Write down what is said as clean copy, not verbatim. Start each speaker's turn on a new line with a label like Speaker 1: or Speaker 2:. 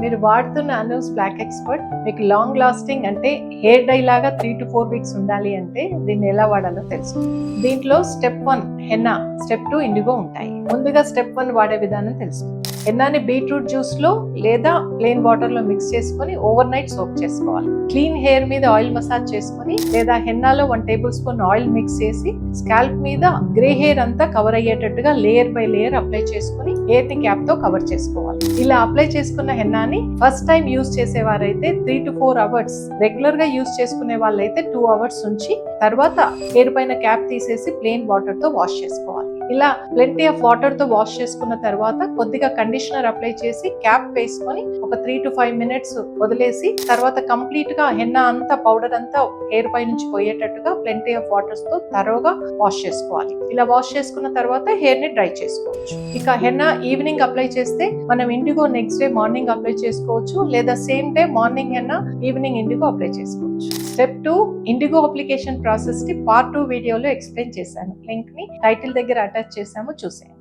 Speaker 1: మీరు వాడుతున్న Anu's black expert మీకు లాంగ్ లాస్టింగ్ అంటే హెయిర్ డై లాగా 3 to 4 వీక్స్ ఉండాలి అంటే దీన్ని ఎలా వాడాలో తెలుసు. దీంట్లో స్టెప్ 1 హెన్నా, స్టెప్ 2 ఇండిగో ఉంటాయి. ముందుగా స్టెప్ 1 వాడే విధానం తెలుసు. హెన్నాని బీట్రూట్ జ్యూస్ లో లేదా ప్లెయిన్ వాటర్ లో మిక్స్ చేసుకుని ఓవర్ నైట్ సోక్ చేసుకోవాలి. క్లీన్ హెయిర్ మీద ఆయిల్ మసాజ్ చేసుకుని లేదా హెన్నాలో 1 టేబుల్ స్పూన్ ఆయిల్ మిక్స్ చేసి స్కాల్ప్ మీద గ్రే హెయిర్ అంతా కవర్ అయ్యేటట్టుగా లేయర్ బై లేయర్ అప్లై చేసుకుని హెయిర్ ని క్యాప్ తో కవర్ చేసుకోవాలి. ఇలా అప్లై చేసుకున్న హెన్నాని ఫస్ట్ టైం యూజ్ చేసేవారైతే 3 to 4 అవర్స్, రెగ్యులర్ గా యూజ్ చేసుకునే వాళ్ళైతే 2 అవర్స్ ఉంచి తర్వాత హెయిర్ పైన క్యాప్ తీసేసి ప్లెయిన్ వాటర్ తో వాష్ చేసుకోవాలి. ఇలా ప్లెంటీ ఆఫ్ వాటర్ తో వాష్ చేసుకున్న తర్వాత కొద్దిగా కండిషనర్ అప్లై చేసి క్యాప్ వేసుకొని ఒక 3 to 5 మినిట్స్ వదిలేసి తర్వాత కంప్లీట్ గా హెన్నా అంతా పౌడర్ అంతా హెయిర్ పై నుంచి పోయేటట్టుగా ప్లెంటీ ఆఫ్ వాటర్స్ తో తరోగా వాష్ చేసుకోవాలి. ఇలా వాష్ చేసుకున్న తర్వాత హెయిర్ ని డ్రై చేసుకోవచ్చు. ఇక హెన్నా ఈవినింగ్ అప్లై చేస్తే మనం IndiGo next day morning apply చేసుకోవచ్చు, లేదా same day morning henna evening IndiGo apply చేసుకోవచ్చు. స్టెప్ 2 ఇండిగో అప్లికేషన్ ప్రాసెస్ ని పార్ట్ 2 వీడియోలో ఎక్స్ప్లెయిన్ చేశాను. లింక్ ని టైటిల్ దగ్గర అటాచ్ చేసాము, చూసేయండి.